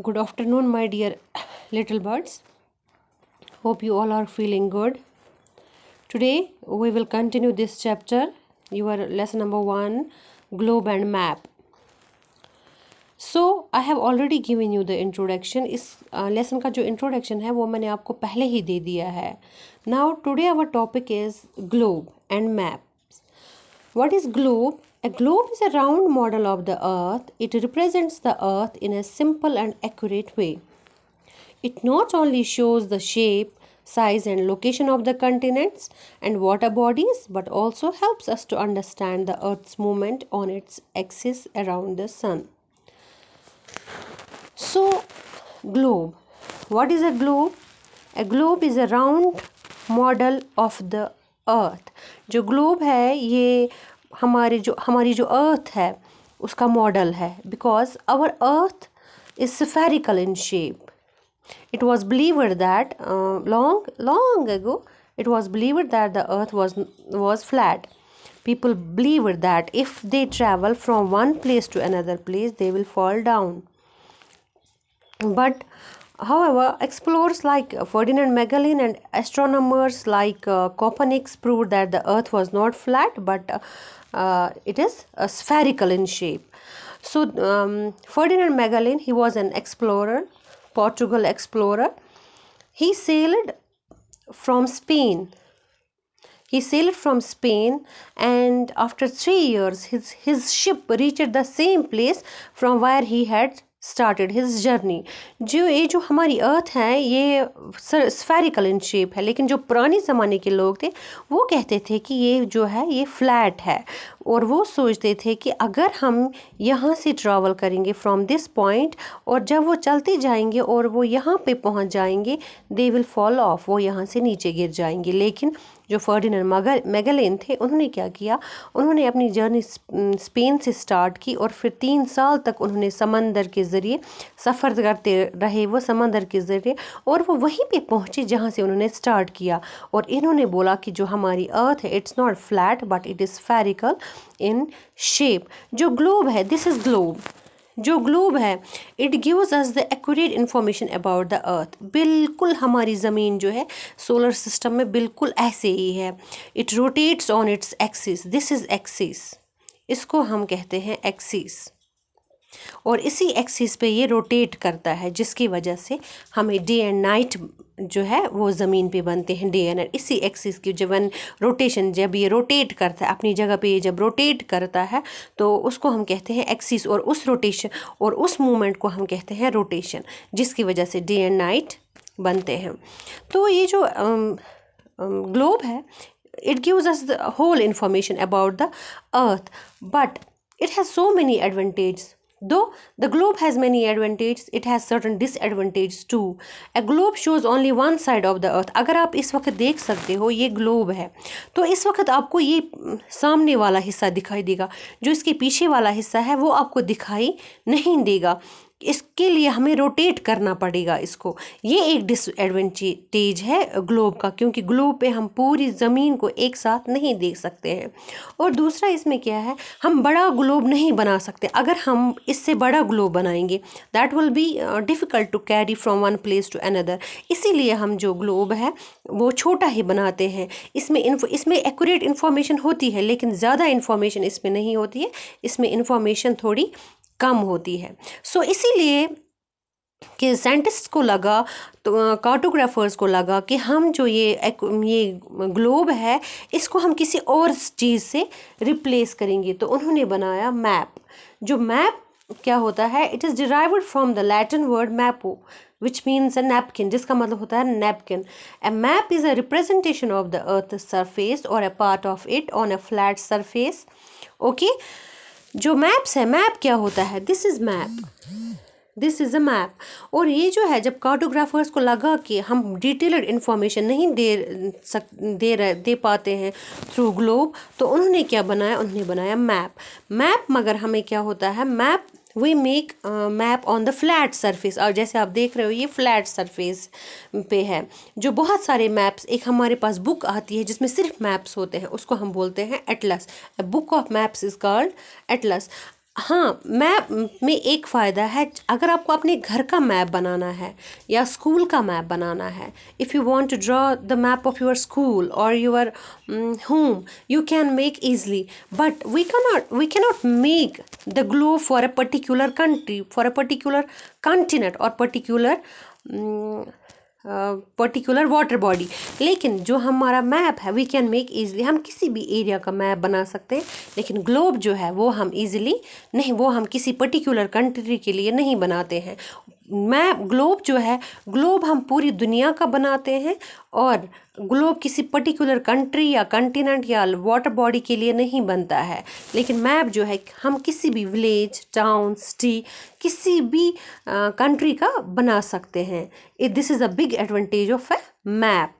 Good afternoon, my dear little birds. Hope you all are feeling good. Today we will continue this chapter, your lesson number 1, globe and map. So I have already given you the introduction. इस lesson का जो introduction है वो मैंने आपको पहले ही दे दिया है. Now today our topic is globe and maps. What is globe? A globe is a round model of the earth. It represents the earth in a simple and accurate way. It not only shows the shape, size and location of the continents and water bodies, but also helps us to understand the earth's movement on its axis around the sun. So, globe. What is a globe? A globe is a round model of the earth. जो globe है ये हमारी जो earth है उसका model है, because our earth is spherical in shape. It was believed that long ago it was believed that the earth was flat. People believed that if they travel from one place to another place they will fall down. But however, explorers like Ferdinand Magellan and astronomers like Copernicus proved that the earth was not flat but it is spherical in shape. So Ferdinand Magellan, he was an explorer, Portugal explorer. He sailed from Spain. And after 3 years his ship reached the same place from where he had started his journey. जो हमारी अर्थ है ये spherical in shape है, लेकिन जो पुराने ज़माने के लोग थे वो कहते थे कि ये जो है ये फ्लैट है, और वो सोचते थे कि अगर हम यहाँ से ट्रैवल करेंगे फ्रॉम दिस पॉइंट और जब वो चलते जाएंगे और वो यहाँ पे पहुँच जाएंगे दे विल फॉल ऑफ, वो यहाँ से नीचे गिर जाएंगे. लेकिन जो फर्डिनेंड मैगेलन थे उन्होंने क्या किया, उन्होंने अपनी जर्नी स्पेन से स्टार्ट की और फिर 3 साल तक उन्होंने समंदर के ज़रिए सफ़र करते रहे, वो समंदर के ज़रिए, और वो वहीं पे पहुँचे जहाँ से उन्होंने स्टार्ट किया. और इन्होंने बोला कि जो हमारी अर्थ है it's not flat but it is spherical in shape. जो ग्लोब है, दिस इज़ ग्लोब. जो ग्लोब है it gives us the accurate information about the earth. बिल्कुल हमारी ज़मीन जो है सोलर सिस्टम में बिल्कुल ऐसे ही है. It rotates on its axis. This is axis, इसको हम कहते हैं एक्सिस, और इसी एक्सिस पे ये रोटेट करता है जिसकी वजह से हमें डे एंड नाइट जो है वो ज़मीन पे बनते हैं, डे एंड नाइट. इसी एक्सिस की जब रोटेशन, जब ये रोटेट करता है अपनी जगह पे, ये जब रोटेट करता है तो उसको हम कहते हैं एक्सिस, और उस रोटेशन और उस मूवमेंट को हम कहते हैं रोटेशन, जिसकी वजह से डे एंड नाइट बनते हैं. तो ये जो ग्लोब है it gives us the whole information about the earth, but it has so many advantages. Though the globe has many advantages, it has certain disadvantages too. A globe shows only one side of the earth. अगर आप इस वक्त देख सकते हो ये globe है, तो इस वक्त आपको ये सामने वाला हिस्सा दिखाई देगा, जो इसके पीछे वाला हिस्सा है वो आपको दिखाई नहीं देगा. इसके लिए हमें रोटेट करना पड़ेगा इसको. ये एक डिसएडवांटेज है ग्लोब का, क्योंकि ग्लोब पे हम पूरी ज़मीन को एक साथ नहीं देख सकते हैं. और दूसरा इसमें क्या है, हम बड़ा ग्लोब नहीं बना सकते. अगर हम इससे बड़ा ग्लोब बनाएंगे that will be difficult to carry from one place to another. इसीलिए हम जो ग्लोब है वो छोटा ही बनाते हैं. इसमें एक्यूरेट इन्फॉर्मेशन होती है लेकिन ज़्यादा इन्फॉर्मेशन इसमें नहीं होती है, इसमें इन्फॉर्मेशन थोड़ी कम होती है. सो इसीलिए कि साइंटिस्ट को लगा, तो कार्टोग्राफर्स को लगा कि हम जो ये ग्लोब है इसको हम किसी और चीज़ से रिप्लेस करेंगे, तो उन्होंने बनाया मैप. जो मैप क्या होता है, it is derived from the Latin word mappa which means a napkin, जिसका मतलब होता है napkin. A map is a representation of the earth's surface or a part of it on a flat surface. Okay? जो maps है, map क्या होता है, this is map, this is a map. और ये जो है जब कार्टोग्राफर्स को लगा कि हम डिटेल्ड इन्फॉर्मेशन नहीं दे पाते हैं थ्रू ग्लोब, तो उन्होंने क्या बनाया, उन्होंने बनाया मैप. मगर हमें क्या होता है, map we make map on the flat surface. और जैसे आप देख रहे हो ये फ्लैट सरफेस पे है. जो बहुत सारे मैप्स, एक हमारे पास बुक आती है जिसमें सिर्फ मैप्स होते हैं, उसको हम बोलते हैं Atlas. A book of maps is called Atlas. हाँ, मैप में एक फ़ायदा है, अगर आपको अपने घर का मैप बनाना है या स्कूल का मैप बनाना है, if you want to draw the map of your school और your home, you can make easily, but we cannot make the globe for a particular country, for a particular continent or particular water body. लेकिन जो हमारा map है, we can make easily, हम किसी भी area का map बना सकते हैं। लेकिन ग्लोब जो है वो हम इजीली नहीं, वो हम किसी पर्टिकुलर कंट्री के लिए नहीं बनाते हैं। मैप ग्लोब जो है, ग्लोब हम पूरी दुनिया का बनाते हैं, और ग्लोब किसी पर्टिकुलर कंट्री या कंटिनेंट या वाटर बॉडी के लिए नहीं बनता है। लेकिन मैप जो है, हम किसी भी विलेज, टाउन, सिटी, किसी भी कंट्री का बना सकते हैं। This is a big advantage of A map.